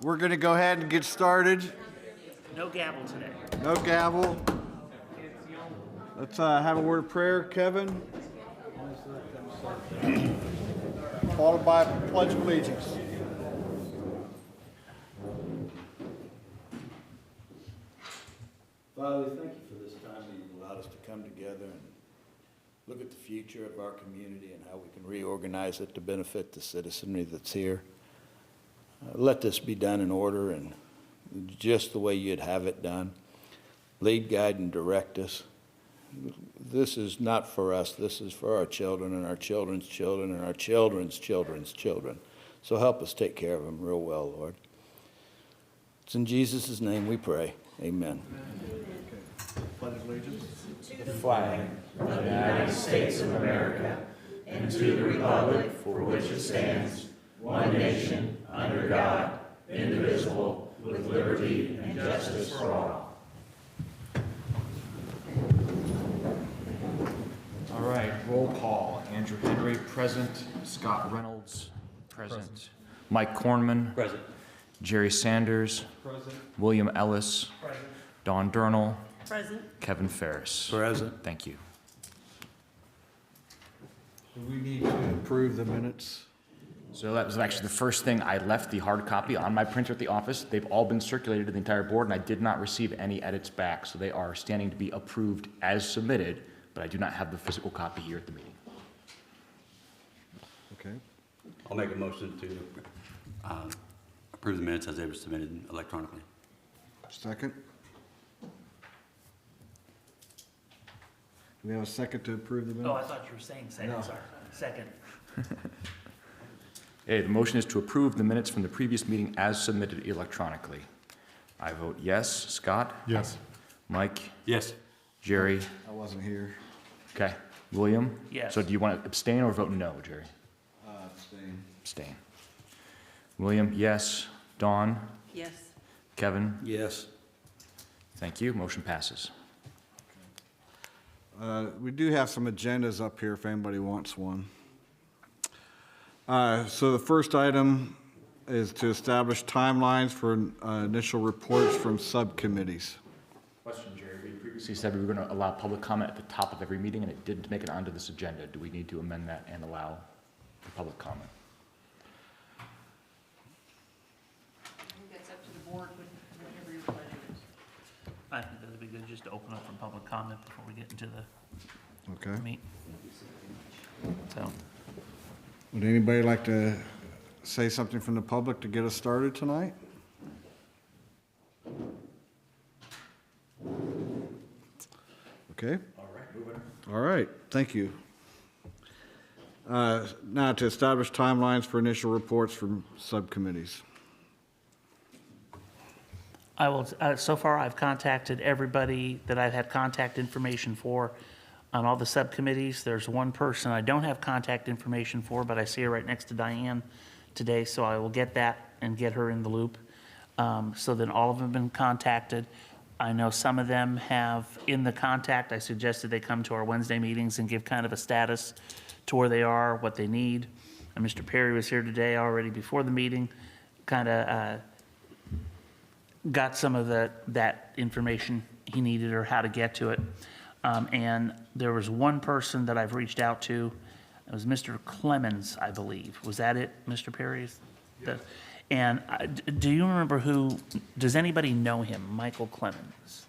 We're going to go ahead and get started. No gavel today. No gavel. Let's have a word of prayer, Kevin. Followed by a pledge of allegiance. Father, thank you for this time that you've allowed us to come together and look at the future of our community and how we can reorganize it to benefit the citizenry that's here. Let this be done in order and just the way you'd have it done. Lead, guide, and direct us. This is not for us. This is for our children and our children's children and our children's children's children. So help us take care of them real well, Lord. It's in Jesus' name we pray. Amen. Pledge of allegiance. To the flag of the United States of America and to the republic for which it stands, one nation, under God, indivisible, with liberty and justice for all. All right, roll call. Andrew Henry, present. Scott Reynolds, present. Mike Kornman, Present. Jerry Sanders, Present. William Ellis, Present. Don Durnall, Present. Kevin Ferris. Present. Thank you. Do we need to approve the minutes? So that was actually the first thing. I left the hard copy on my printer at the office. They've all been circulated to the entire board, and I did not receive any edits back. So they are standing to be approved as submitted, but I do not have the physical copy here at the meeting. Okay. I'll make a motion to approve the minutes as they were submitted electronically. Second. Do we have a second to approve the minutes? Oh, I thought you were saying second, No. sorry. Second. Okay, the motion is to approve the minutes from the previous meeting as submitted electronically. I vote yes. Scott? Yes. Mike? Yes. Jerry? I wasn't here. Okay. William? Yes. So do you want to abstain or vote no, Jerry? Abstain. Abstain. William, yes. Dawn? Yes. Kevin? Yes. Thank you. Motion passes. We do have some agendas up here if anybody wants one. So the first item is to establish timelines for initial reports from subcommittees. Question, Jerry. We previously said we were going to allow public comment at the top of every meeting, and it didn't make it onto this agenda. Do we need to amend that and allow the public comment? I think that's up to the board, whatever your pleasure is. I think that would be good just to open up for public comment before we get into the Okay. meat. So, Would anybody like to say something from the public to get us started tonight? Okay. All right, moving. All right, thank you. Now to establish timelines for initial reports from subcommittees. I will, so far I've contacted everybody that I've had contact information for on all the subcommittees. There's one person I don't have contact information for, but I see her right next to Diane today, so I will get that and get her in the loop. So then all of them have been contacted. I know some of them have, in the contact, I suggested they come to our Wednesday meetings and give kind of a status to where they are, what they need. And Mr. Perry was here today already before the meeting, kind of got some of that information he needed or how to get to it. And there was one person that I've reached out to. It was Mr. Clemens, I believe. Was that it, Mr. Perry? Yes. And do you remember does anybody know him, Michael Clemens?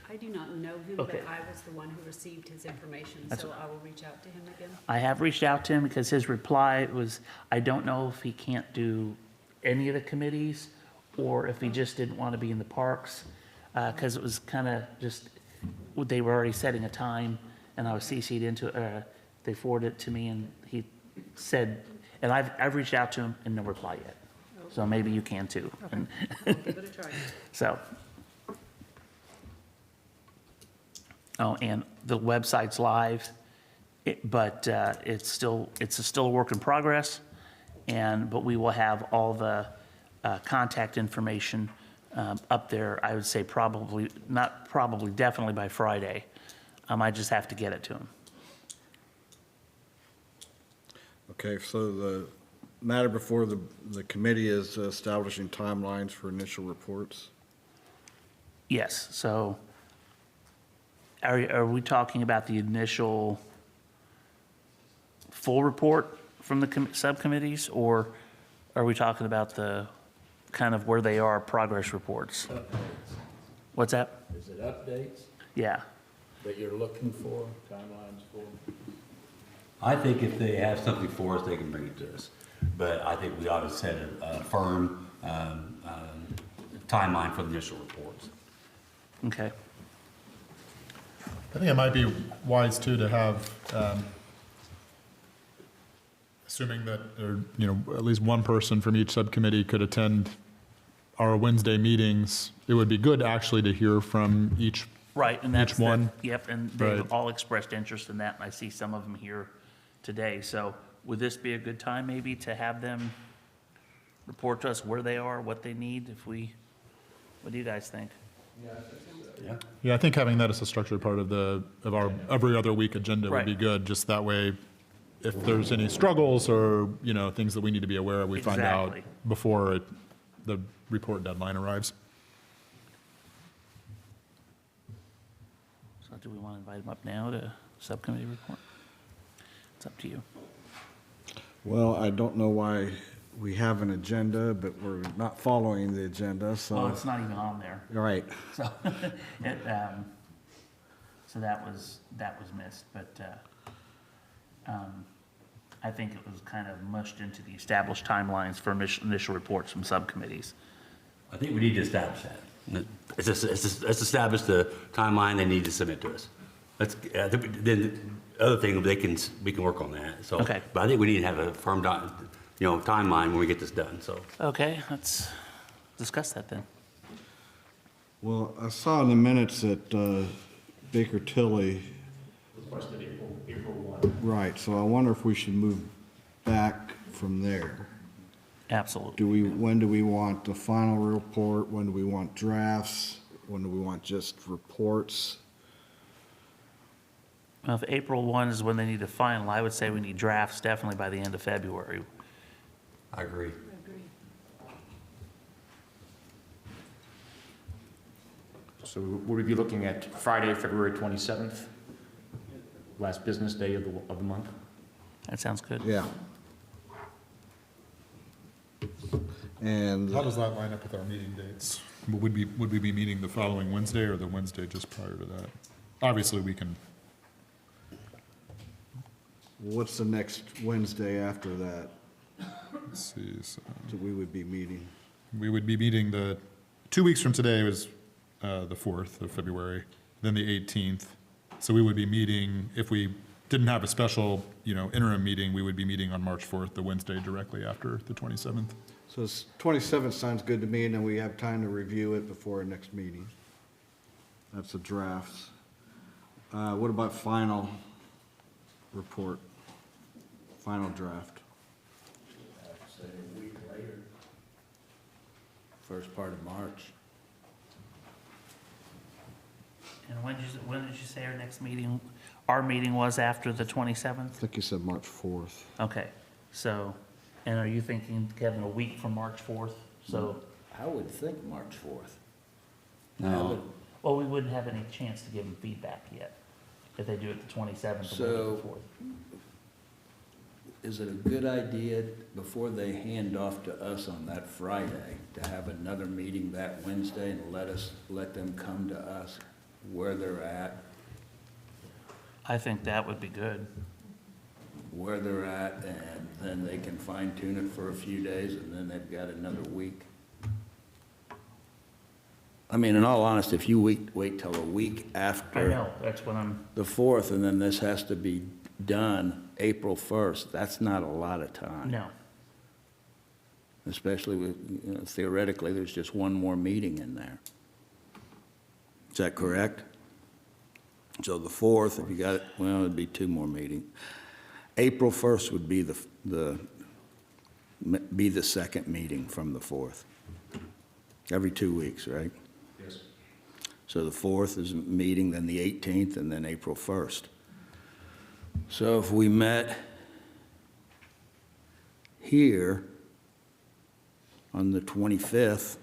I do not know him, Okay. but I was the one who received his information, so I will reach out to him again. I have reached out to him because his reply was, I don't know if he can't do any of the committees or if he just didn't want to be in the parks, because it was kind of just, they were already setting a time, and I was CC'd into it. They forwarded it to me, and he said, and I've reached out to him and no reply yet. So maybe you can too. Okay. I'll give it a try. So. Oh, and the website's live, but it's still a work in progress. But we will have all the contact information up there. I would say definitely by Friday. I just have to get it to him. Okay, so the matter before the committee is establishing timelines for initial reports. Yes, so are we talking about the initial full report from the subcommittees, or are we talking about the kind of where they are progress reports? What's that? Is it updates Yeah, that you're looking for, timelines for? I think if they have something for us, they can bring it to us. But I think we ought to set a firm timeline for the initial reports. okay. I think it might be wise too to have, assuming that, at least one person from each subcommittee could attend our Wednesday meetings, it would be good actually to hear from each. Right, and that's, Each one? Yep, and they've Right. all expressed interest in that, and I see some of them here today. So would this be a good time maybe to have them report to us where they are, what they need, what do you guys think? Yeah. Yeah, I think having that as a structured part of our every other week agenda would be Right. good. Just that way, if there's any struggles or, things that we need to be aware of, we find out Exactly. before the report deadline arrives. So do we want to invite them up now to subcommittee report? It's up to you. Well, I don't know why we have an agenda, but we're not following the agenda, so. Well, it's not even on there, Right. so, so that was missed, but, I think it was kind of mushed into the established timelines for initial reports from subcommittees. I think we need to establish that. Let's establish the timeline they need to submit to us. Then the other thing, we can work on that, so. Okay. But I think we need to have a firm, timeline when we get this done, so. Okay, let's discuss that then. Well, I saw in the minutes that Baker Tilly. Requested April 1. Right, so I wonder if we should move back from there. Absolutely. When do we want the final report? When do we want drafts? When do we want just reports? Well, if April 1 is when they need to final, I would say we need drafts definitely by the end of February. I agree. So would we be looking at Friday, February 27th? Last business day of the month? That sounds good. Yeah. And How does that line up with our meeting dates? Would we be meeting the following Wednesday or the Wednesday just prior to that? Obviously, we can, what's the next Wednesday after that let's see, so that we would be meeting? we would be meeting 2 weeks from today was the 4th of February, then the 18th. So we would be meeting, if we didn't have a special, interim meeting, we would be meeting on March 4th, the Wednesday directly after the 27th. So 27th sounds good to me, and then we have time to review it before our next meeting. That's the drafts. What about final report? Final draft? Say a week later. First part of March. And when did you say our next meeting, our meeting was after the 27th? I think you said March 4th. Okay, so, and are you thinking, Kevin, a week from March 4th? So, I would think March 4th. No. well, we wouldn't have any chance to give them feedback yet, if they do it the 27th or So- the 4th. Is it a good idea, before they hand off to us on that Friday, to have another meeting that Wednesday and let them come to us where they're at, I think that would be good. and then they can fine tune it for a few days, and then they've got another week? I mean, in all honesty, if you wait till a week after. I know, that's what I'm, The 4th, and then this has to be done April 1st, that's not a lot of time. no. Especially with, theoretically, there's just one more meeting in there. Is that correct? So the 4th, if you got it, well, it'd be 2 more meetings. April 1st would be the second meeting from the 4th. Every 2 weeks, right? Yes. So the 4th is a meeting, then the 18th, and then April 1st. So if we met here on the 25th.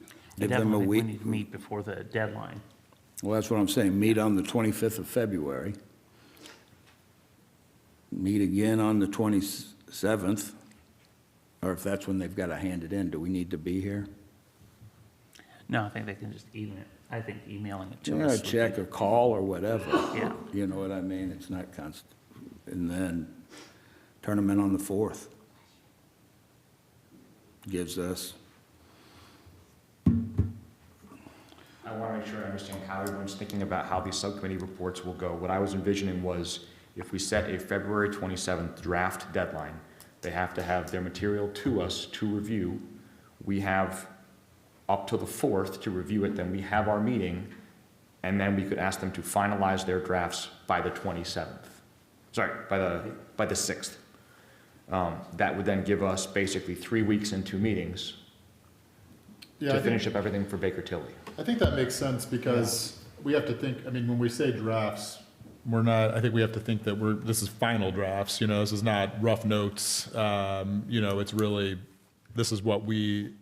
I Give them a definitely think we week. need to meet before the deadline. Well, that's what I'm saying, meet on the 25th of February. Meet again on the 27th, or if that's when they've got to hand it in, do we need to be here? No, I think they can just email it. I think emailing it to Yeah, us. check or call or whatever. Yeah. You know what I mean? It's not constant. And then turn them in on the 4th. Gives us, I want to make sure I understand how everyone's thinking about how these subcommittee reports will go. What I was envisioning was if we set a February 27th draft deadline, they have to have their material to us to review. We have up to the 4th to review it, then we have our meeting, and then we could ask them to finalize their drafts by the 27th. Sorry, by the 6th. That would then give us basically 3 weeks and 2 meetings Yeah, to finish up everything for Baker Tilly. I think that makes sense because we have to think, I mean, when we say drafts, we're not, I think we have to think that this is final drafts, you know, this is not rough notes. You know, it's really, this is what we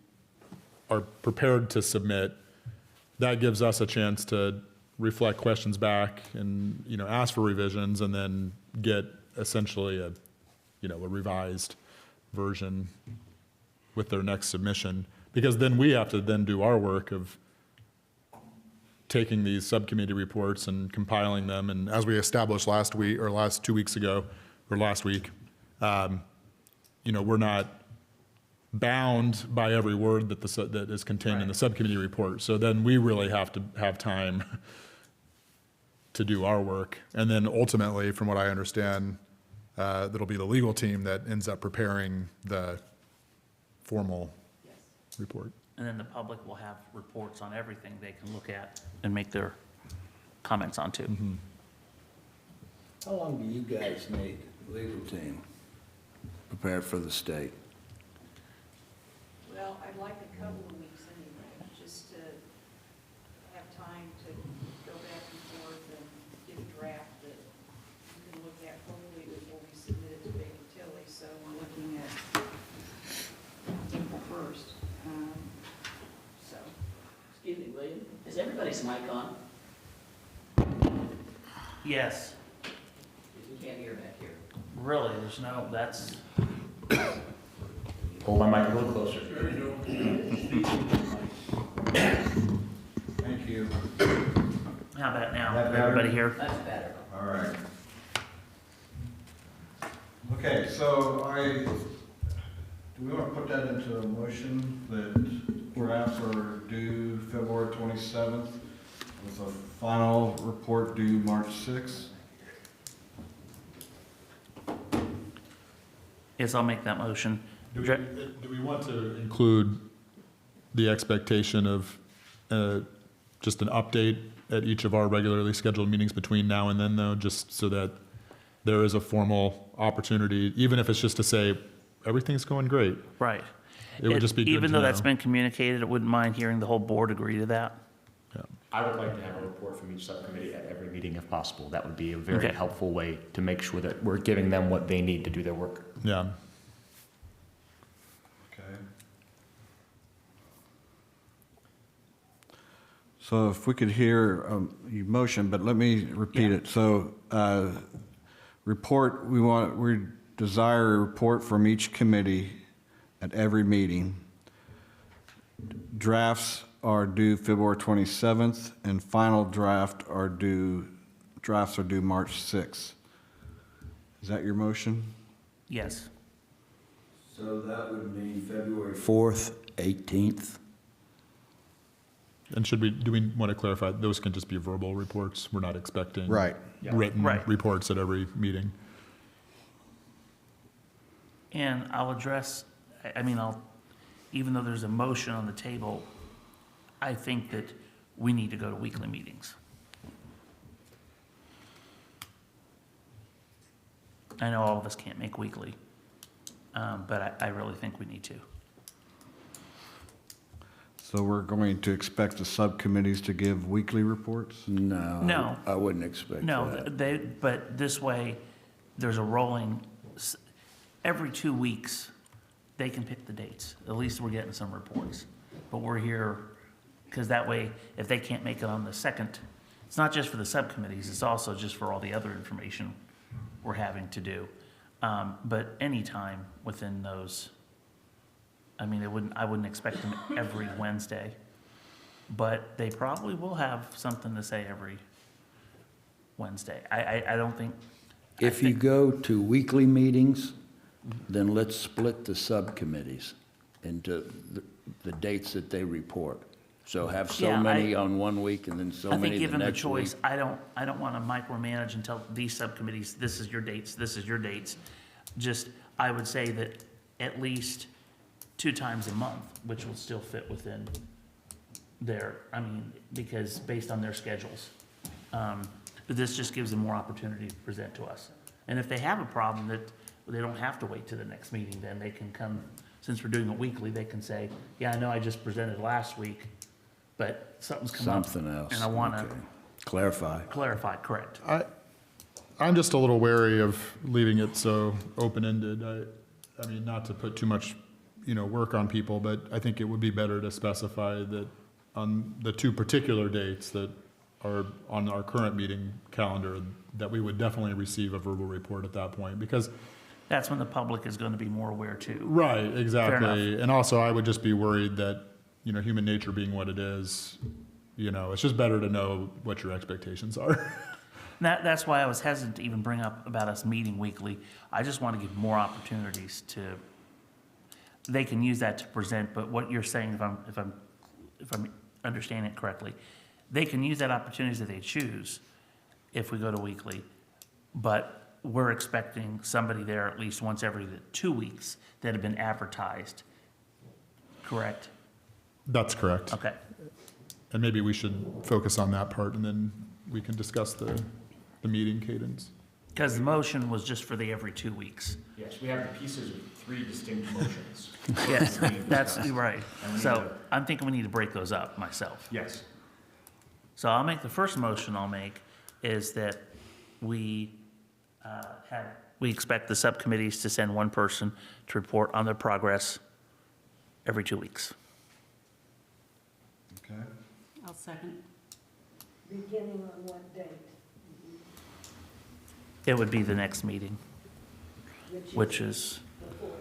are prepared to submit. That gives us a chance to reflect questions back and, you know, ask for revisions and then get essentially a, you know, a revised version with their next submission. Because then we have to then do our work of taking these subcommittee reports and compiling them. And as we established last week, or last 2 weeks ago, or last week, you know, we're not bound by every word that that is contained in the subcommittee report. So then we really have to have time to do our work. And then ultimately, from what I understand, that'll be the legal team that ends up preparing the formal report. And then the public will have reports on everything they can look at and make their comments on too. how long do you guys need, legal team, prepare for the state? Well, I'd like a couple of weeks anyway, just to have time to go back and forth and get a draft that you can look at hopefully before we submit it to Baker Tilly. So we're looking at April 1st. So, Excuse me, William, is everybody's mic on? Yes, We can't hear back here. really, there's no, that's, Hold my mic a little closer. Thank you. how about now? That better? Everybody here? That's better. All right. Okay, so do we want to put that into a motion that drafts are due February 27th with a final report due March 6th? Yes, I'll make that motion. Do we want to include the expectation of just an update at each of our regularly scheduled meetings between now and then, though, just so that there is a formal opportunity, even if it's just to say, everything's going great? Right. It would just be good Even to though that's know. been communicated, I wouldn't mind hearing the whole board agree to that. Yeah. I would like to have a report from each subcommittee at every meeting if possible. That would be a very Okay. helpful way to make sure that we're giving them what they need to do their work. Yeah. Okay. So if we could hear your motion, but let me repeat Yeah. it. So we desire a report from each committee at every meeting. Drafts are due February 27th, and final drafts are due March 6th. Is that your motion? Yes. So that would mean February 4th, 18th? And do we want to clarify, those can just be verbal reports? We're not expecting Right. written Right. reports at every meeting? And I'll address, even though there's a motion on the table, I think that we need to go to weekly meetings. I know all of us can't make weekly, but I really think we need to. So we're going to expect the subcommittees to give weekly reports? No. No. I wouldn't expect No, that. but this way, there's a rolling, every 2 weeks, they can pick the dates. At least we're getting some reports. But we're here, because that way, if they can't make it on the second, it's not just for the subcommittees, it's also just for all the other information we're having to do. But anytime within those, I mean, I wouldn't expect them every Wednesday. But they probably will have something to say every Wednesday. I don't think. If you go to weekly meetings, then let's split the subcommittees into the dates that they report. So have so Yeah, many on one week and then so I think many the given the next week. choice, I don't want to micromanage and tell these subcommittees, this is your dates, this is your dates. Just, I would say that at least 2 times a month, which will still fit within their, I mean, because based on their schedules. But this just gives them more opportunity to present to us. And if they have a problem that they don't have to wait to the next meeting, then they can come, since we're doing it weekly, they can say, yeah, I know I just presented last week, but something's come up. Something else. And I want to Okay. Clarify. clarify, correct. I'm just a little wary of leaving it so open-ended. I mean, not to put too much, work on people, but I think it would be better to specify that on the 2 particular dates that are on our current meeting calendar, that we would definitely receive a verbal report at that point, because, That's when the public is going to be more aware too. right, Fair exactly. And also, I would just be worried that, human nature being what it is, it's just better to know what your expectations are. That's why I was hesitant to even bring up about us meeting weekly. I just want to give more opportunities to, they can use that to present, but what you're saying, if I'm understanding it correctly, they can use that opportunity that they choose if we go to weekly, but we're expecting somebody there at least once every 2 weeks that have been advertised, correct? That's correct. Okay. And maybe we should focus on that part, and then we can discuss the meeting cadence. Because the motion was just for the every 2 weeks. Yes, we have the pieces of 3 distinct motions. Yes, Being that's discussed. right. And we So need to- I'm thinking we need to break those up myself. Yes. So I'll make, the first motion I'll make is that we we expect the subcommittees to send one person to report on their progress every 2 weeks. Okay. I'll second. Beginning on what date? It would be the next meeting, which is, The 4th.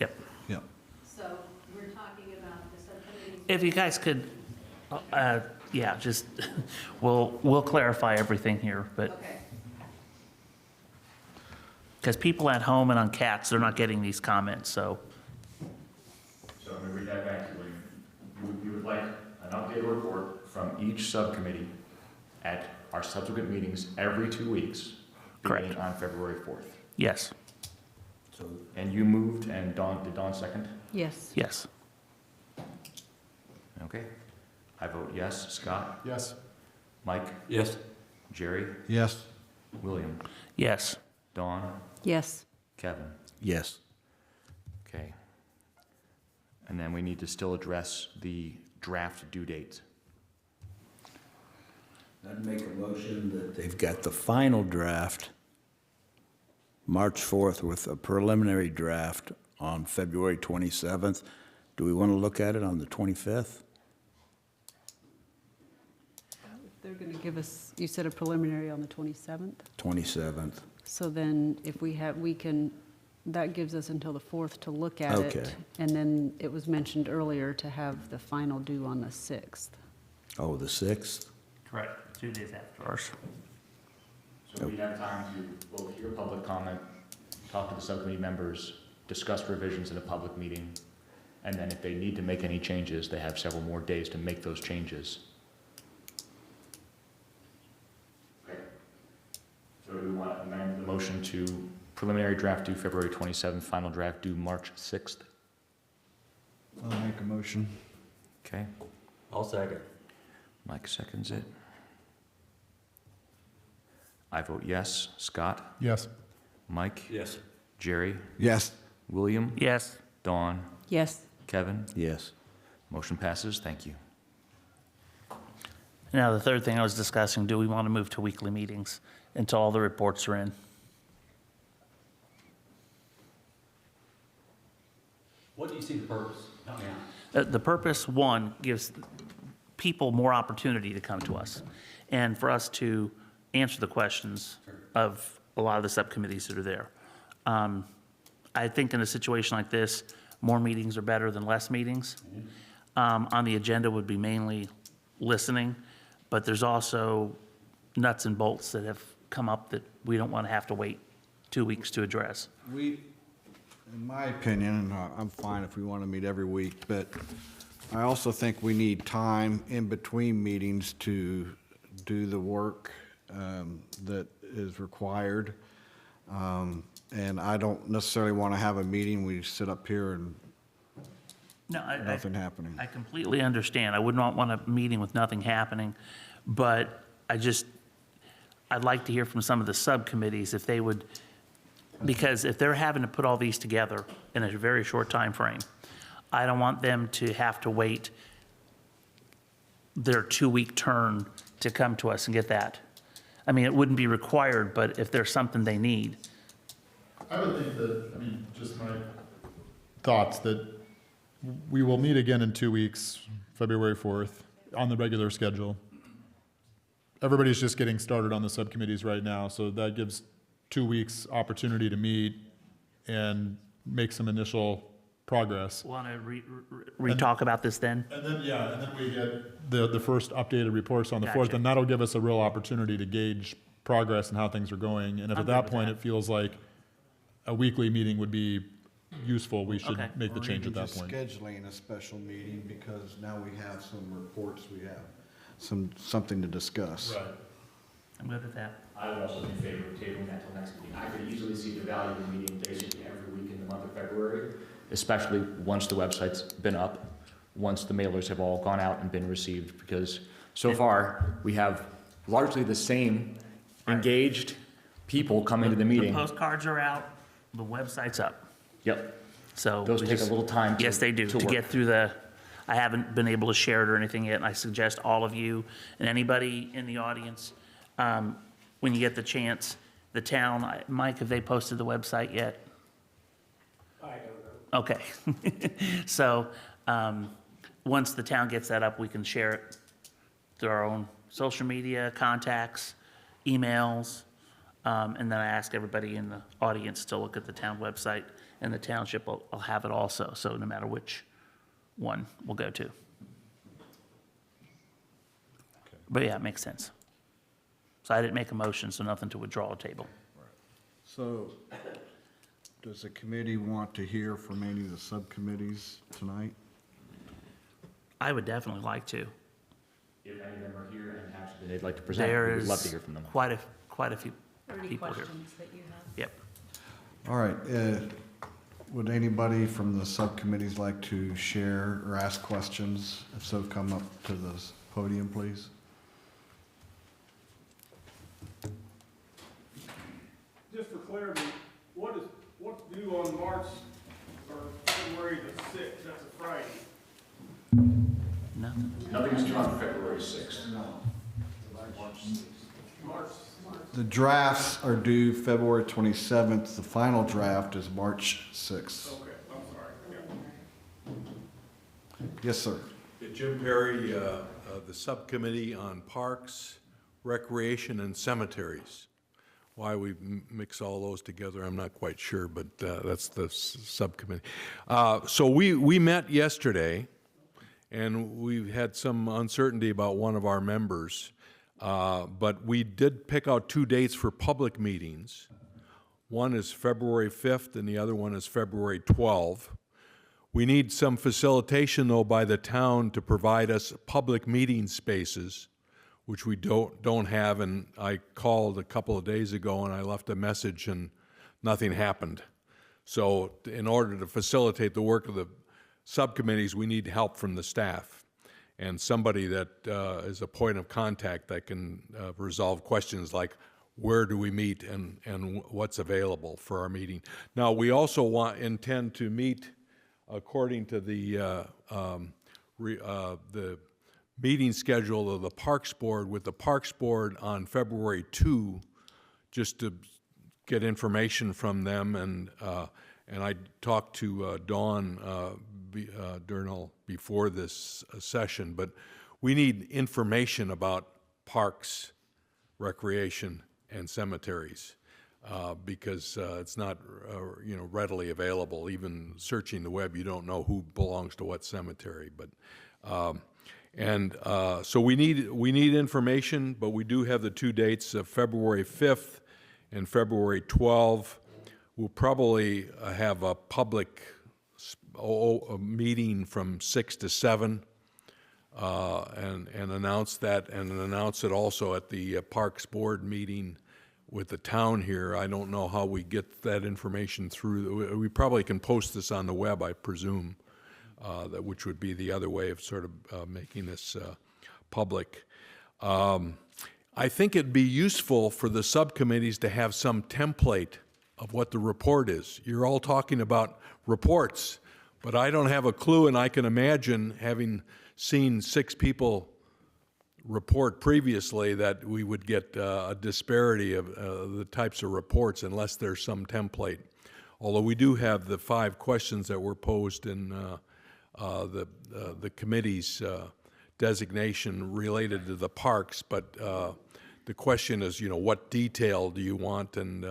yep. Yeah. So we're talking about the subcommittee. If you guys could, yeah, just, we'll clarify everything here, but, Okay. because people at home and on cats, they're not getting these comments, so. So I'm going to read that back to you. You would like an updated report from each subcommittee at our subsequent meetings every 2 weeks, Correct. beginning on February 4th. Yes, So And you moved, and did Dawn second? Yes. yes. Okay. I vote yes. Scott? Yes. Mike? Yes. Jerry? Yes. William? Yes. Dawn? Yes. Kevin? yes. Okay. And then we need to still address the draft due dates. I'd make a motion that they've got the final draft March 4th with a preliminary draft on February 27th. Do we want to look at it on the 25th? They're going to give us, you said a preliminary on the 27th? 27th. So then if we can, that gives us until the 4th to look at it. Okay. And then it was mentioned earlier to have the final due on the 6th. Oh, the 6th? Correct, 2 days after ours. So we have time to both hear public comment, talk to the subcommittee members, discuss revisions in a public meeting, and then if they need to make any changes, they have several more days to make those changes. Okay. So do we want to amend the motion to preliminary draft due February 27th, final draft due March 6th? I'll make a motion. Okay, I'll second. Mike seconds it. I vote yes. Scott? Yes. Mike? Yes. Jerry? Yes. William? Yes, Dawn? Yes. Kevin? Yes. Motion passes. Thank you. Now, the third thing I was discussing, do we want to move to weekly meetings until all the reports are in? What do you see the purpose? Help me out. The purpose, one, gives people more opportunity to come to us and for us to answer the questions of a lot of the subcommittees that are there. I think in a situation like this, more meetings are better than less meetings. On the agenda would be mainly listening, but there's also nuts and bolts that have come up that we don't want to have to wait 2 weeks to address. In my opinion, and I'm fine if we want to meet every week, but I also think we need time in between meetings to do the work that is required. And I don't necessarily want to have a meeting, we sit up here and No, nothing happening. I completely understand. I would not want a meeting with nothing happening, but I'd like to hear from some of the subcommittees if they would, because if they're having to put all these together in a very short time frame, I don't want them to have to wait their 2-week turn to come to us and get that. I mean, it wouldn't be required, but if there's something they need. I would think that, I mean, just my thoughts, that we will meet again in 2 weeks, February 4th, on the regular schedule. Everybody's just getting started on the subcommittees right now, so that gives 2 weeks opportunity to meet and make some initial progress. Want to re-talk about this then? And then, yeah, and then we get the first updated reports on the 4th, Gotcha. and that'll give us a real opportunity to gauge progress and how things are going. And if I'm at good that with point that. it feels like a weekly meeting would be useful, we should Okay. make the Or change even at that just point. scheduling a special meeting, because now we have some reports, we have something to discuss. Right. I'm good with that. I would also be in favor of tabling that till next meeting. I could easily see the value of meeting basically every week in the month of February, especially once the website's been up, once the mailers have all gone out and been received, because so far, we have largely the same engaged people coming to the meeting. The postcards are out, the website's up, Yep, so. those we take a just- little time to Yes, they do, to work. get through I haven't been able to share it or anything yet, and I suggest all of you and anybody in the audience, when you get the chance, the town, Mike, have they posted the website yet? I don't know. Okay. So, once the town gets that up, we can share it through our own social media, contacts, emails, and then I ask everybody in the audience to look at the town website, and the township will have it also, so no matter which one we'll go to. But yeah, it makes sense. So I didn't make a motion, so nothing to withdraw or table. So, does the committee want to hear from any of the subcommittees tonight? I would definitely like to. If any of them are here and have something they'd like to present, we There would love is to hear from them. quite a few Are there any people here. questions that you have? Yep. All right, would anybody from the subcommittees like to share or ask questions? If so, come up to the podium, please. Just for clarity, what's due on March or February the 6th? That's a Friday. Nothing. Nothing's due on February 6th. March, The drafts are due February 27th. The final draft is March 6th. okay, I'm sorry. Yeah. Yes, sir. Jim Perry, the Subcommittee on Parks, Recreation, and Cemeteries. Why we mix all those together, I'm not quite sure, but that's the subcommittee. So we met yesterday, and we had some uncertainty about one of our members, but we did pick out 2 dates for public meetings. One is February 5th, and the other one is February 12th. We need some facilitation, though, by the town to provide us public meeting spaces, which we don't have, and I called a couple of days ago and I left a message and nothing happened. So in order to facilitate the work of the subcommittees, we need help from the staff and somebody that is a point of contact that can resolve questions like where do we meet and what's available for our meeting. Now, we also intend to meet according to the the meeting schedule of the Parks Board with the Parks Board on February 2, just to get information from them, and I talked to Dawn Durnall before this session, but we need information about parks, recreation, and cemeteries, because it's not readily available. Even searching the web, you don't know who belongs to what cemetery. But so we need information, but we do have the two dates of February 5th and February 12th. We'll probably have a public a meeting from 6 to 7 and announce that, and announce it also at the Parks Board meeting with the town here. I don't know how we get that information through. We probably can post this on the web, I presume, which would be the other way of sort of making this public. I think it'd be useful for the subcommittees to have some template of what the report is. You're all talking about reports, but I don't have a clue, and I can imagine, having seen 6 people report previously, that we would get a disparity of the types of reports unless there's some template. Although we do have the 5 questions that were posed in the committee's designation related to the parks, but the question is, what detail do you want? And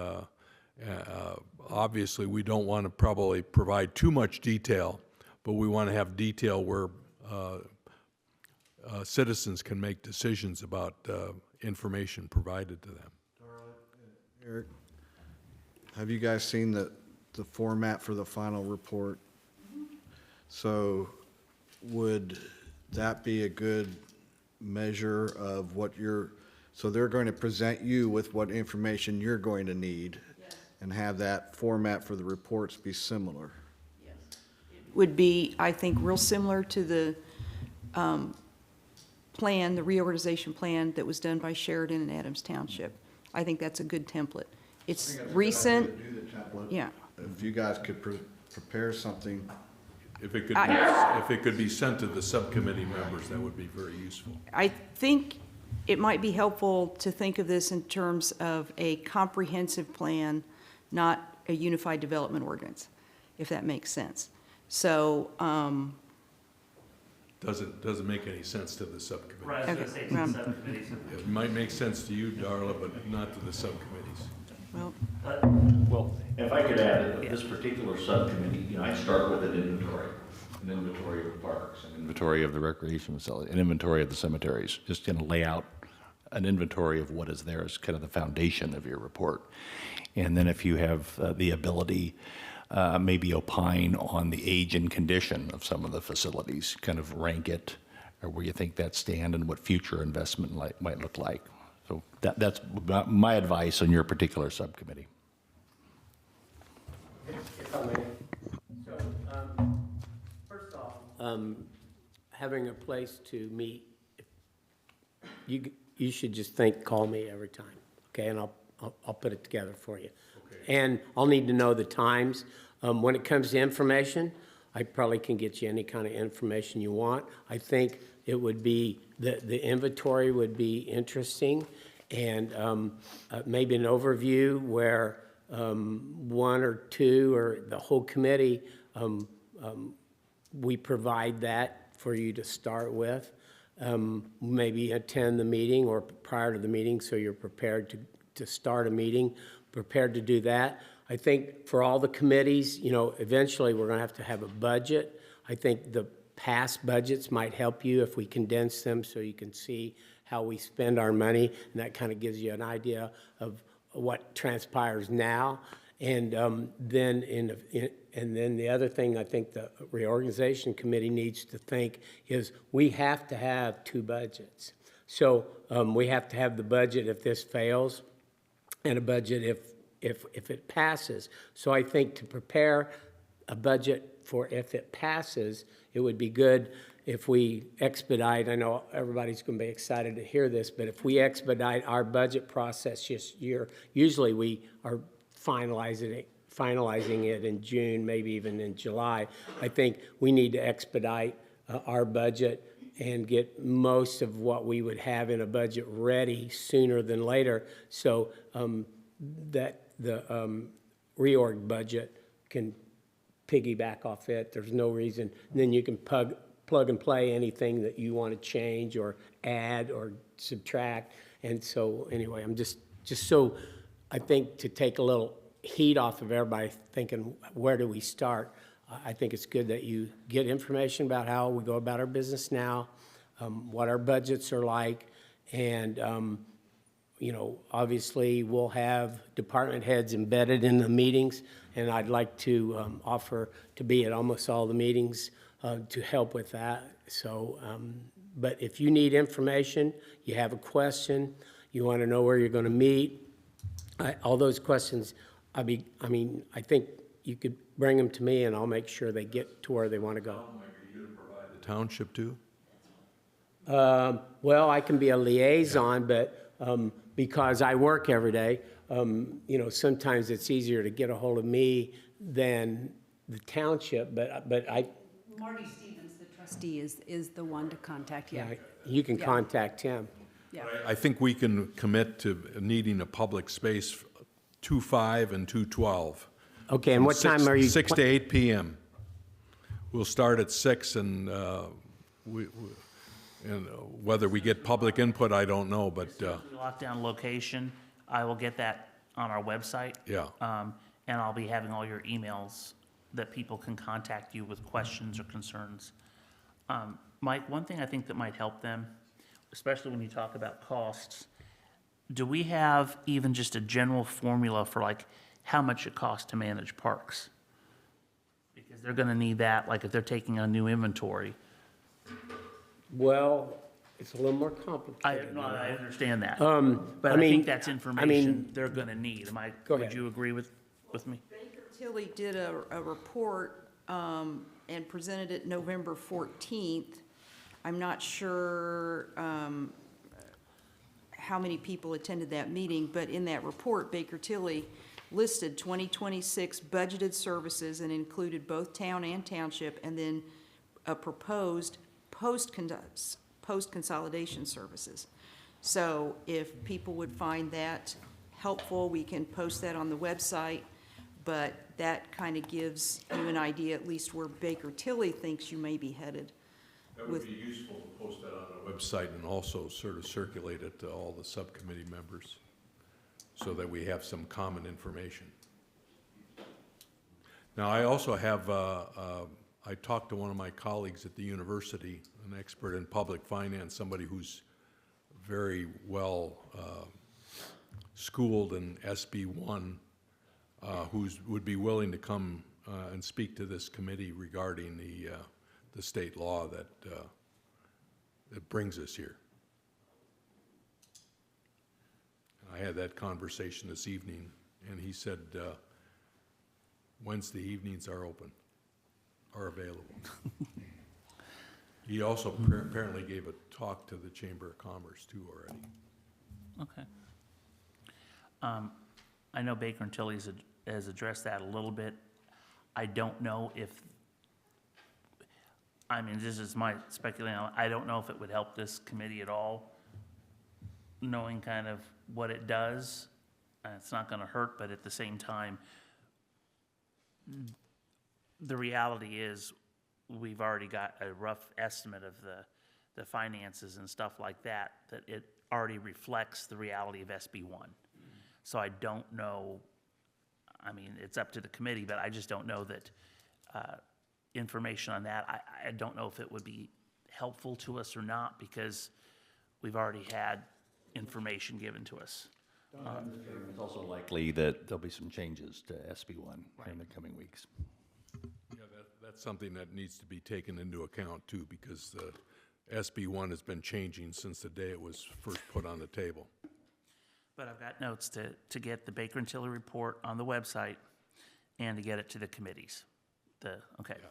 obviously, we don't want to probably provide too much detail, but we want to have detail where citizens can make decisions about information provided to them. Eric, have you guys seen the format for the final report? So would that be a good measure of what so they're going to present you with what information you're going to need, and have that format for the reports be similar? Would be, I think, real similar to the plan, the reorganization plan that was done by Sheridan and Adams Township. I think that's a good template. It's recent. Yeah. If you guys could prepare something. If it could be sent to the subcommittee members, that would be very useful. I think it might be helpful to think of this in terms of a comprehensive plan, not a unified development ordinance, if that makes sense. So, Doesn't make any sense to the subcommittee. Right, I was gonna say to the subcommittees. It might make sense to you, Darla, but not to the subcommittees. well, Well, if I could add, this particular subcommittee, I'd start with an inventory of the parks, an inventory of the recreation facility, an inventory of the cemeteries, just going to lay out an inventory of what is there as kind of the foundation of your report. And then if you have the ability, maybe opine on the age and condition of some of the facilities, kind of rank it, or where you think that stand and what future investment might look like. So that's my advice on your particular subcommittee. If I may. So, first off, having a place to meet, you should just call me every time, okay? And I'll put it together for you. Okay. And I'll need to know the times. When it comes to information, I probably can get you any kind of information you want. I think it would be, the inventory would be interesting, and maybe an overview where one or two or the whole committee, we provide that for you to start with. Maybe attend the meeting or prior to the meeting so you're prepared to start a meeting, prepared to do that. I think for all the committees, eventually we're going to have a budget. I think the past budgets might help you if we condense them so you can see how we spend our money, and that kind of gives you an idea of what transpires now. And then the other thing I think the reorganization committee needs to think is we have to have 2 budgets. So we have to have the budget if this fails, and a budget if it passes. So I think to prepare a budget for if it passes, it would be good if we expedite. I know everybody's going to be excited to hear this, but if we expedite our budget process this year, usually we are finalizing it in June, maybe even in July. I think we need to expedite our budget and get most of what we would have in a budget ready sooner than later, so that the reorg budget can piggyback off it. There's no reason. Then you can plug and play anything that you want to change or add or subtract. And so, anyway, I'm just so, I think to take a little heat off of everybody thinking, where do we start? I think it's good that you get information about how we go about our business now, what our budgets are like, and, you know, obviously we'll have department heads embedded in the meetings, and I'd like to offer to be at almost all the meetings to help with that. So, but if you need information, you have a question, you want to know where you're going to meet, all those questions, I mean, I think you could bring them to me and I'll make sure they get to where they want to go. Are you going to provide the township too? Well, I can be a liaison, but because I work every day, you know, sometimes it's easier to get a hold of me than the township, but I, Marty Stevens, the trustee, is the one to contact, yeah. you can Yeah. contact him. Yeah. I think we can commit to needing a public space 2/5 and 2/12. Okay, and what time are you? 6 to 8 p.m. We'll start at 6, and whether we get public input, I don't know, but We lock down location. I will get that on our website. yeah. And I'll be having all your emails that people can contact you with questions or concerns. Mike, one thing I think that might help them, especially when you talk about costs, do we have even just a general formula for like how much it costs to manage parks? Because they're gonna need that, like if they're taking on new inventory. Well, it's a little more complicated. I understand that. I But I mean- think that's information they're gonna need. Go Would ahead. you agree with me? Baker Tilly did a report and presented it November 14th. I'm not sure how many people attended that meeting, but in that report, Baker Tilly listed 2026 budgeted services and included both town and township, and then a proposed post-consolidation services. So if people would find that helpful, we can post that on the website, but that kind of gives you an idea at least where Baker Tilly thinks you may be headed. That would be useful to post that on the website and also sort of circulate it to all the subcommittee members so that we have some common information. Now, I also have, I talked to one of my colleagues at the university, an expert in public finance, somebody who's very well schooled in SB1, would be willing to come and speak to this committee regarding the state law that brings us here. I had that conversation this evening, and he said Wednesday evenings are open, are available. He also apparently gave a talk to the Chamber of Commerce too already. Okay. I know Baker and Tilly's has addressed that a little bit. I don't know if, I mean, this is my speculating, I don't know if it would help this committee at all, knowing kind of what it does. It's not gonna hurt, but at the same time, the reality is, we've already got a rough estimate of the finances and stuff like that, that it already reflects the reality of SB1. So I don't know, I mean, it's up to the committee, but I just don't know that information on that, I don't know if it would be helpful to us or not, because we've already had information given to us. It's also likely that there'll be some changes to SB1 in the coming weeks. Yeah, that's something that needs to be taken into account too, because the SB1 has been changing since the day it was first put on the table. But I've got notes to get the Baker and Tilly report on the website and to get it to the committees. Okay. Yeah.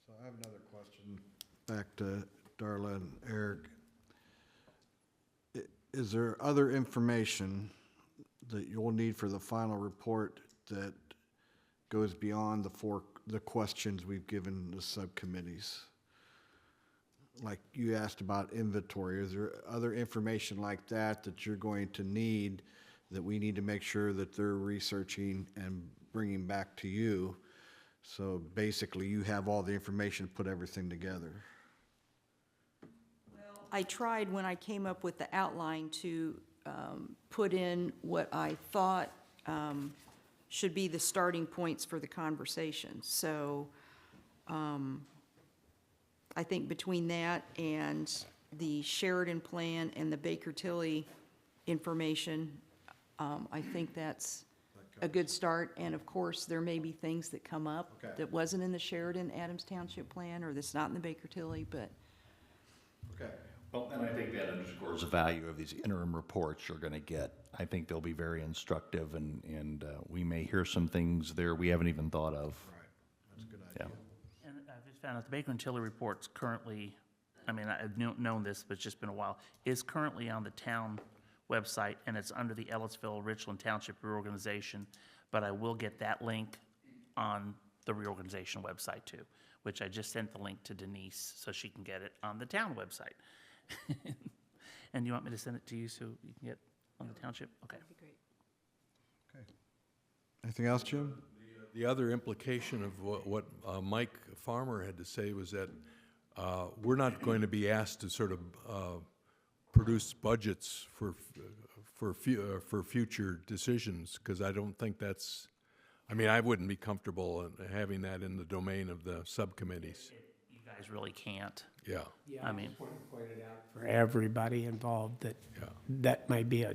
So I have another question back to Darla and Eric. Is there other information that you'll need for the final report that goes beyond the questions we've given the subcommittees? like you asked about inventory, is there other information like that that you're going to need that we need to make sure that they're researching and bringing back to you? So basically, you have all the information to put everything together. I tried when I came up with the outline to put in what I thought should be the starting points for the conversation. So I think between that and the Sheridan plan and the Baker Tilly information, I think that's a good start. And of course, there may be things that come up Okay. that wasn't in the Sheridan Adams Township plan or that's not in the Baker Tilly, but Okay. Well, and I think that underscores the value of these interim reports you're going to get. I think they'll be very instructive, and we may hear some things there we haven't even thought of. Right, that's a good Yeah. idea. And I've just found out the Baker and Tilly report's currently, I mean, I've known this, but it's just been a while, is currently on the town website, and it's under the Ellettsville Richland Township reorganization, but I will get that link on the reorganization website too, which I just sent the link to Denise so she can get it on the town website. And you want me to send it to you so you can get on the township? Okay. that'd be great. Okay. Anything else, Jim? The other implication of what Mike Farmer had to say was that we're not going to be asked to sort of produce budgets for future decisions, because I don't think that's, I mean, I wouldn't be comfortable having that in the domain of the subcommittees. You guys really can't. Yeah, Yeah, I mean- just want to point it out for everybody involved that yeah. that may be a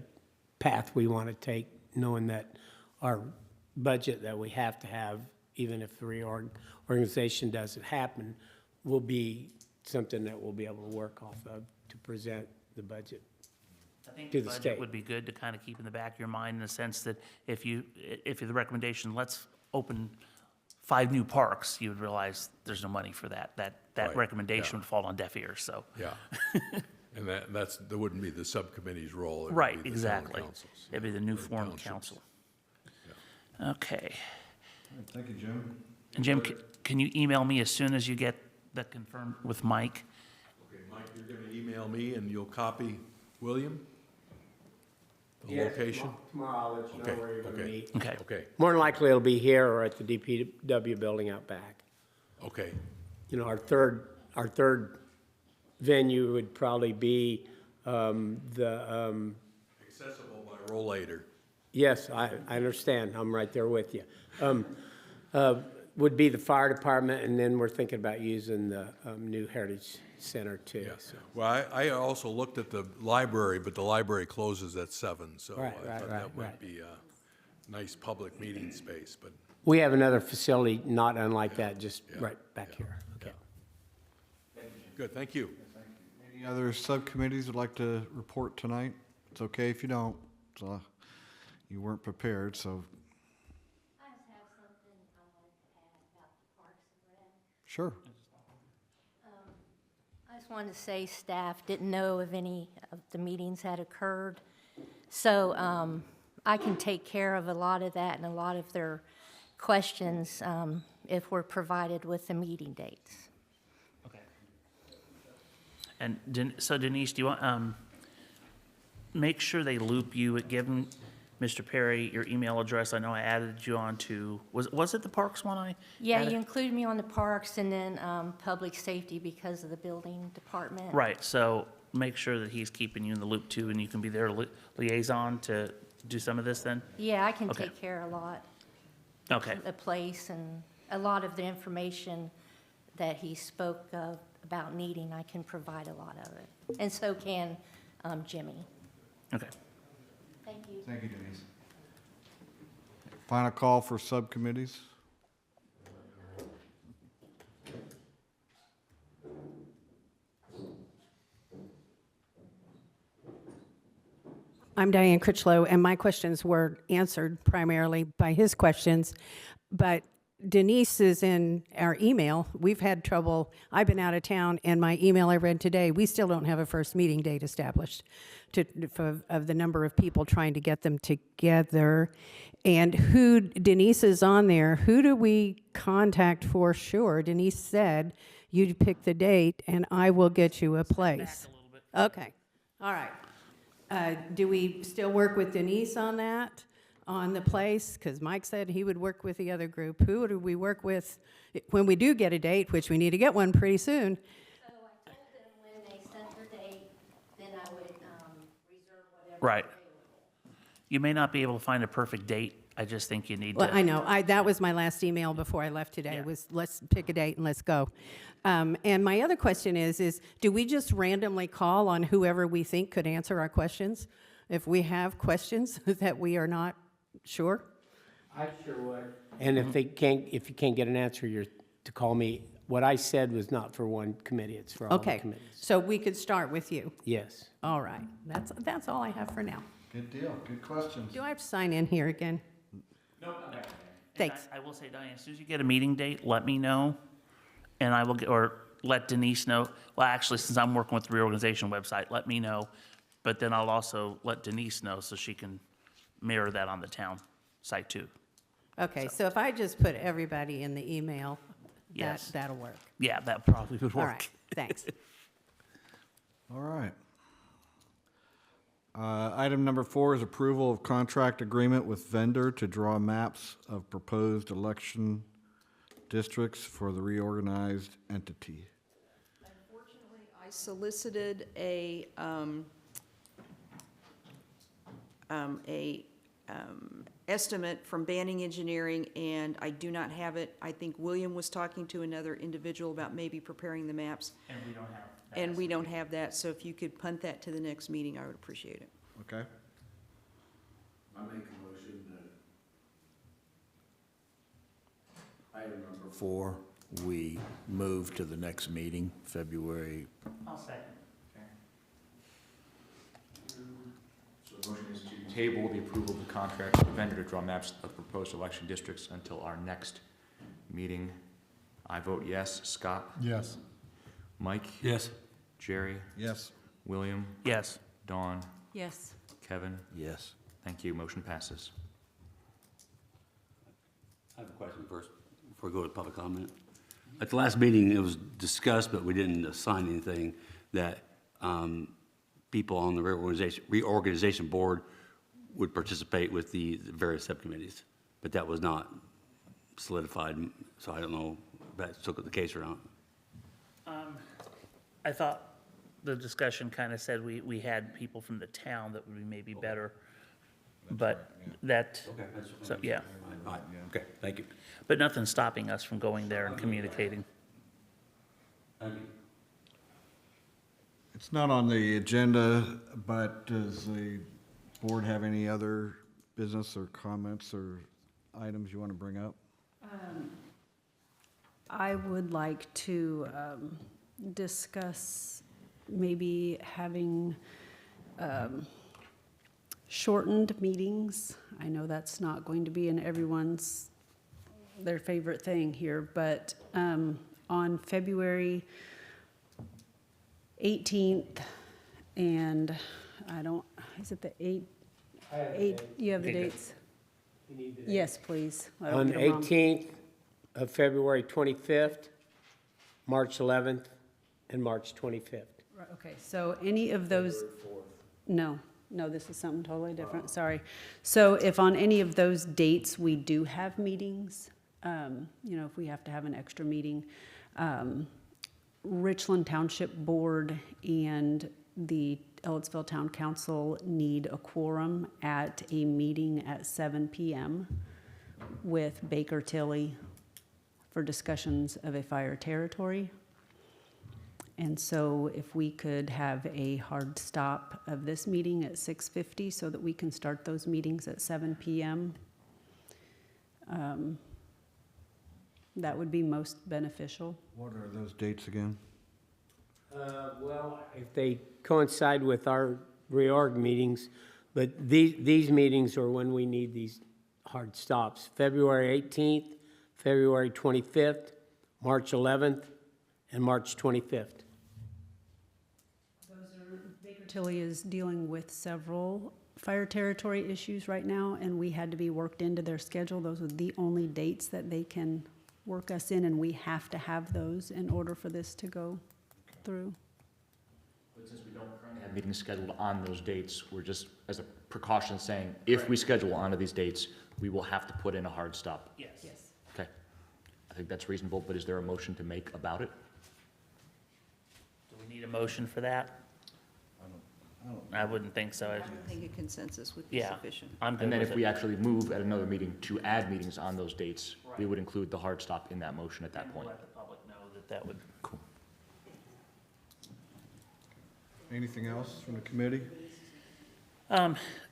path we want to take, knowing that our budget that we have to have, even if the reorganization doesn't happen, will be something that we'll be able to work off of to present the budget. I think To the the budget state. would be good to kind of keep in the back of your mind in the sense that if the recommendation, let's open 5 new parks, you would realize there's no money for that. That Right, recommendation yeah. would fall on deaf ears, so. Yeah. And that wouldn't be the subcommittee's role. it would Right, be the town exactly. council's, It'd be the new or formed townships. council. Okay. Thank you, Jim. And Jim, can you email me as soon as you get that confirmed with Mike? Okay, Mike, you're going to email me and you'll copy William? The location? Tomorrow I'll let you Okay, know where you're going to okay. meet. Okay. Okay, More than likely, it'll be here or at the DPW building out back. okay. You know, our third venue would probably be the, Accessible by rollator. yes, I understand, I'm right there with you. Would be the fire department, and then we're thinking about using the new Heritage Center too. Yeah. So. Well, I also looked at the library, but the library closes at 7, so Right, I right, thought right, that might right. be a nice public meeting space, but, We have another facility not unlike that, just yeah, right back here. Okay. good, thank you. Any other subcommittees would like to report tonight? It's okay if you don't. So you weren't prepared, so I just have something I wanted to add about the Parks and Rec. sure. I just wanted to say staff didn't know if any of the meetings had occurred. So I can take care of a lot of that and a lot of their questions if we're provided with the meeting dates. Okay. And so Denise, do you want, make sure they loop you, give them, Mr. Perry, your email address. I know I added you on to, was it the Parks one I? Yeah, added? you included me on the parks and then public safety because of the building department. Right, so make sure that he's keeping you in the loop too, and you can be their liaison to do some of this then? Yeah, I can Okay. take care of a lot. Okay, The place and a lot of the information that he spoke of about needing, I can provide a lot of it. And so can Jimmy. okay. Thank you. Thank you, Denise. Final call for subcommittees. I'm Diane Critchlow, and my questions were answered primarily by his questions, but Denise is in our email. We've had trouble. I've been out of town, and my email I read today, we still don't have a first meeting date established of the number of people trying to get them together. And who, Denise is on there, who do we contact for sure? Denise said You pick the date, and I will get you a place. Okay, all right. Do we still work with Denise on that, on the place? Because Mike said he would work with the other group. Who do we work with when we do get a date, which we need to get one pretty soon? So I told them when they set their date, then I would reserve whatever. Right. You may not be able to find a perfect date. I just think you need Well, to. I know, that was my last email before I left today, Yeah. was let's pick a date and let's go. And my other question is do we just randomly call on whoever we think could answer our questions? If we have questions that we are not sure? I sure would. And if you can't get an answer, you're to call me. What I said was not for one committee, it's for all the Okay, committees. so we could start with you. Yes. All right, that's all I have for now. Good deal, good questions. Do I have to sign in here again? Nope, not that. Thanks. I will say, Diane, as soon as you get a meeting date, let me know, and I will get, or let Denise know. Well, actually, since I'm working with the reorganization website, let me know, but then I'll also let Denise know so she can mirror that on the town site too. Okay, so if I just put everybody in the email, Yes. that'll work. Yeah, that probably would All work. right, thanks. All right. Item number 4 is approval of contract agreement with vendor to draw maps of proposed election districts for the reorganized entity. Unfortunately, I solicited a estimate from Banning Engineering, and I do not have it. I think William was talking to another individual about maybe preparing the maps, And we don't have. and we don't have that, so if you could punt that to the next meeting, I would appreciate it. Okay? I make a motion that item number 4, we move to the next meeting, February. I'll second. So the motion is to table the approval of the contract with the vendor to draw maps of proposed election districts until our next meeting. I vote yes. Scott? Yes. Mike? Yes. Jerry? Yes. William? Yes. Dawn? Yes. Kevin? Yes. Thank you. Motion passes. I have a question first, before we go to public comment. At the last meeting, it was discussed, but we didn't assign anything, that people on the reorganization board would participate with the various subcommittees, but that was not solidified, so I don't know if that's still the case or not. I thought the discussion kind of said we had people from the town that would be maybe better, but that, so, yeah. All right, okay, thank you. But nothing's stopping us from going there and communicating. Thank you. It's not on the agenda, but does the board have any other business or comments or items you want to bring up? I would like to discuss maybe having shortened meetings. I know that's not going to be in everyone's, their favorite thing here, but on February 18th, and I don't, is it the 8th? You have the dates? Yes, please. I don't On get 'em wrong. 18th of February 25th, March 11th, and March 25th. Right, okay, so any of those. No, this is something totally different, sorry. So if on any of those dates we do have meetings, if we have to have an extra meeting, Richland Township Board and the Ellettsville Town Council need a quorum at a meeting at 7 p.m. with Baker Tilly for discussions of a fire territory. And so if we could have a hard stop of this meeting at 6:50 so that we can start those meetings at 7 p.m., that would be most beneficial. What are those dates again? Well, if they coincide with our reorg meetings, but these meetings are when we need these hard stops. February 18th, February 25th, March 11th, and March 25th. Baker Tilly is dealing with several fire territory issues right now, and we had to be worked into their schedule. Those are the only dates that they can work us in, and we have to have those in order for this to go through. But since we don't currently have meetings scheduled on those dates, we're just, as a precaution, saying, if we schedule onto these dates, we will have to put in a hard stop. Yes. Okay. I think that's reasonable, but is there a motion to make about it? Do we need a motion for that? I wouldn't think so. I think a consensus would be Yeah, sufficient. I'm good And then with if we it. actually move at another meeting to add meetings on those dates, we would include the hard stop in that motion at that And we'll point. let the public know that would. Cool. Anything else from the committee?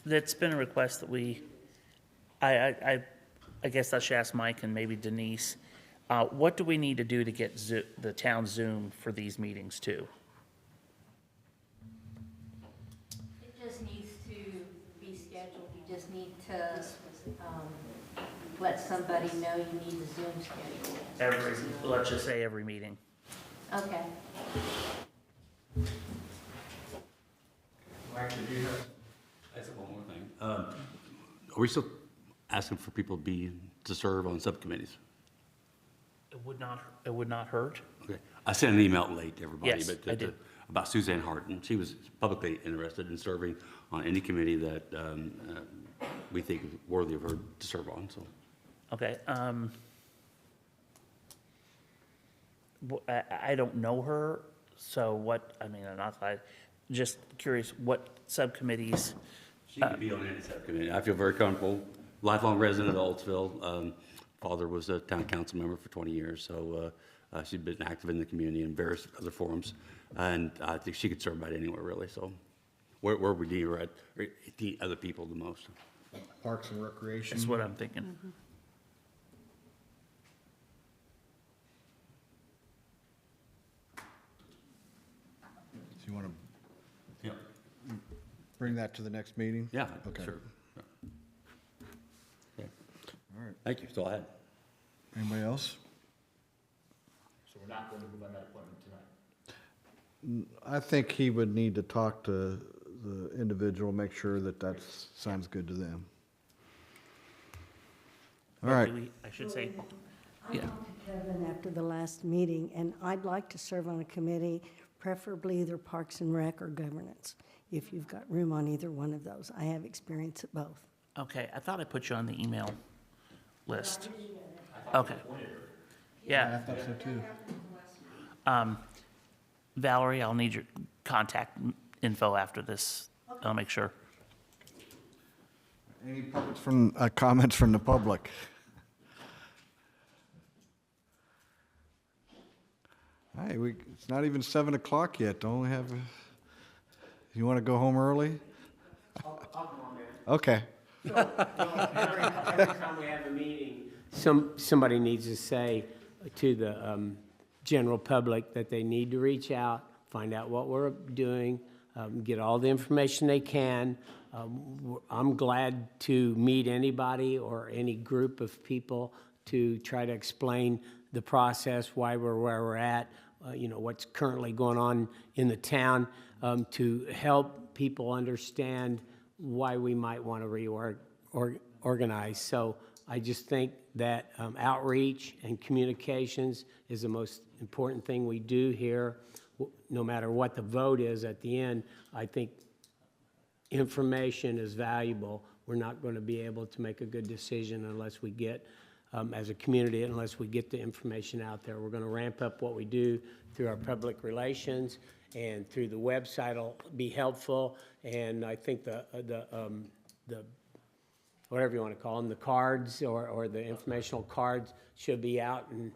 That's been a request that I guess I should ask Mike and maybe Denise, what do we need to do to get the town Zoom for these meetings too? It just needs to be scheduled. You just need to let somebody know you need the Zoom schedule. Let's just say every meeting. Okay. I said one more thing. Are we still asking for people to serve on subcommittees? It would not hurt. Okay. I sent an email late to everybody. Yes, but I did. About Suzanne Harton. She was publicly interested in serving on any committee that we think is worthy of her to serve on, so. Okay, I don't know her, so just curious, what subcommittees? She could be on any subcommittee. I feel very comfortable. Lifelong resident of Ellettsville. Father was a town council member for 20 years, so she's been active in the community in various other forums. And I think she could serve about anywhere, really, so. Where would you at the other people the most? Parks and Recreation? That's what I'm thinking. Do you want to Yeah. bring that to the next meeting? Yeah, Okay. sure. Yeah. Okay. All right. Thank you, that's all I had. Anybody else? So we're not going to move on that appointment tonight? I think he would need to talk to the individual, make sure that that sounds good to them. All right. I should say, I talked to Kevin after the last meeting, and I'd like to serve on a committee, preferably either Parks and Rec or Governance, if you've got room on either one of those. I have experience at both. okay, I thought I put you on the email list. Okay. Yeah, I thought so too. Valerie, I'll need your contact info after this. I'll make sure. Any comments from the public? Hey, it's not even 7 o'clock yet. Don't we have, you want to go home early? I'll go on there. Okay. Every time we have a meeting, somebody needs to say to the general public that they need to reach out, find out what we're doing, get all the information they can. I'm glad to meet anybody or any group of people to try to explain the process, why we're where we're at, what's currently going on in the town, to help people understand why we might want to reorganize. So I just think that outreach and communications is the most important thing we do here. No matter what the vote is at the end, I think information is valuable. We're not going to be able to make a good decision unless we get, as a community, unless we get the information out there. We're going to ramp up what we do through our public relations and through the website will be helpful. And I think the whatever you want to call them, the cards or the informational cards should be out in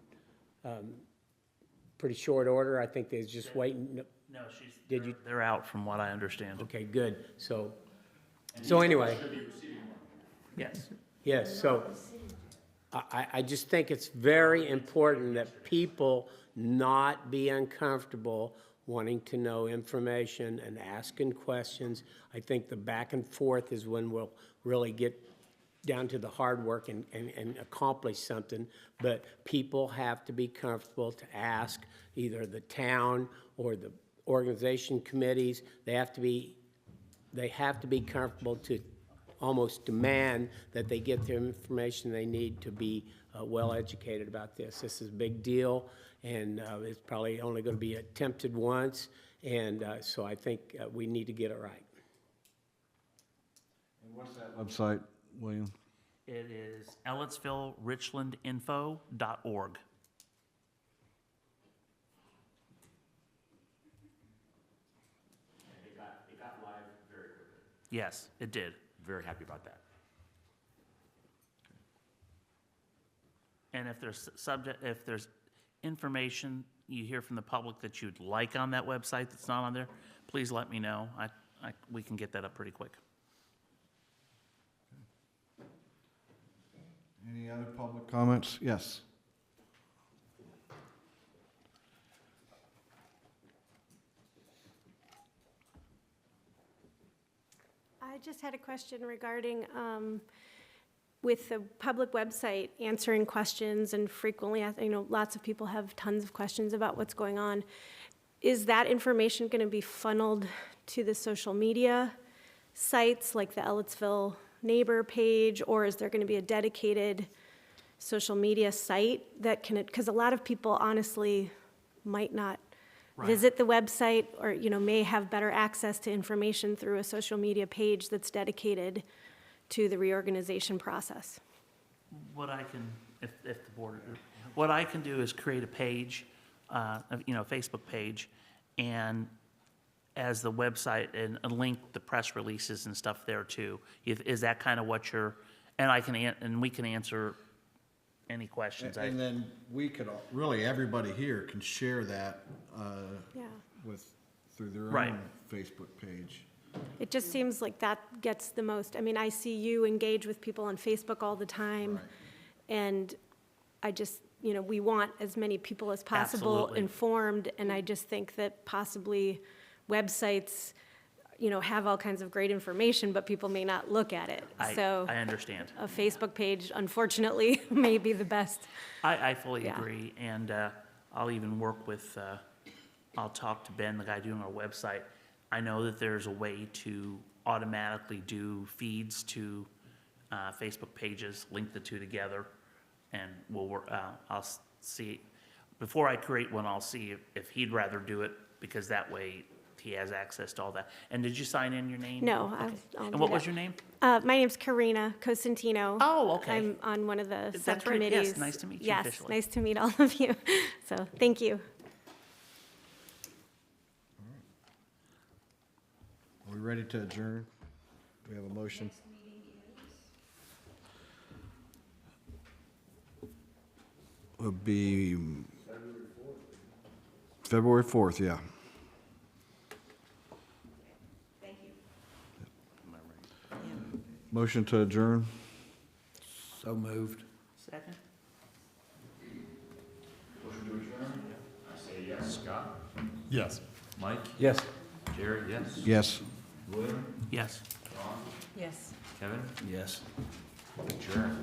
pretty short order. I think they're just waiting. No, They're out from what I understand. Okay, good. So anyway. Yes. So I just think it's very important that people not be uncomfortable wanting to know information and asking questions. I think the back and forth is when we'll really get down to the hard work and accomplish something. But people have to be comfortable to ask either the town or the organization committees. They have to be comfortable to almost demand that they get the information they need to be well-educated about this. This is a big deal, and it's probably only going to be attempted once, and so I think we need to get it right. And what's that website, William? It is EllettsvilleRichlandInfo.org. It got live very quickly. Yes, it did. Very happy about that. And if there's information you hear from the public that you'd like on that website that's not on there, please let me know. We can get that up pretty quick. Any other public comments? Yes. I just had a question regarding, with the public website, answering questions and frequently, lots of people have tons of questions about what's going on. Is that information going to be funneled to the social media sites like the Ellettsville neighbor page, or is there going to be a dedicated social media site that can, because a lot of people honestly might not visit the website or, may have better access to information through a social media page that's dedicated to the reorganization process. What I can, if the board, what I can do is create a page, a Facebook page, and as the website and link the press releases and stuff there too. Is that kind of what you're, and we can answer any questions. And then we could, really, everybody here can share that through their own Facebook page. It just seems like that gets the most, I see you engage with people on Facebook all the time, and I just, we want as many people as possible Absolutely. informed, and I just think that possibly websites, have all kinds of great information, but people may not look at it. So I understand. a Facebook page, unfortunately, may be the best. I fully agree, and I'll even work with, I'll talk to Ben, the guy doing our website. I know that there's a way to automatically do feeds to Facebook pages, link the two together, and we'll work, I'll see, before I create one, I'll see if he'd rather do it, because that way he has access to all that. And did you sign in your name? No, Okay. I'll And do what that. was your name? My name's Karina Cosentino. Oh, okay. I'm on one of the That's right. subcommittees. Yes, nice to meet you Yes, officially. nice to meet all of you. So, thank you. Are we ready to adjourn? Do we have a motion? Would be February 4th, yeah. Thank you. Motion to adjourn? So moved. Second? Motion to adjourn? I say yes. Scott? Yes. Mike? Yes. Jerry, yes? Yes. William? Yes. Ron? Yes. Kevin? Yes. Adjourn.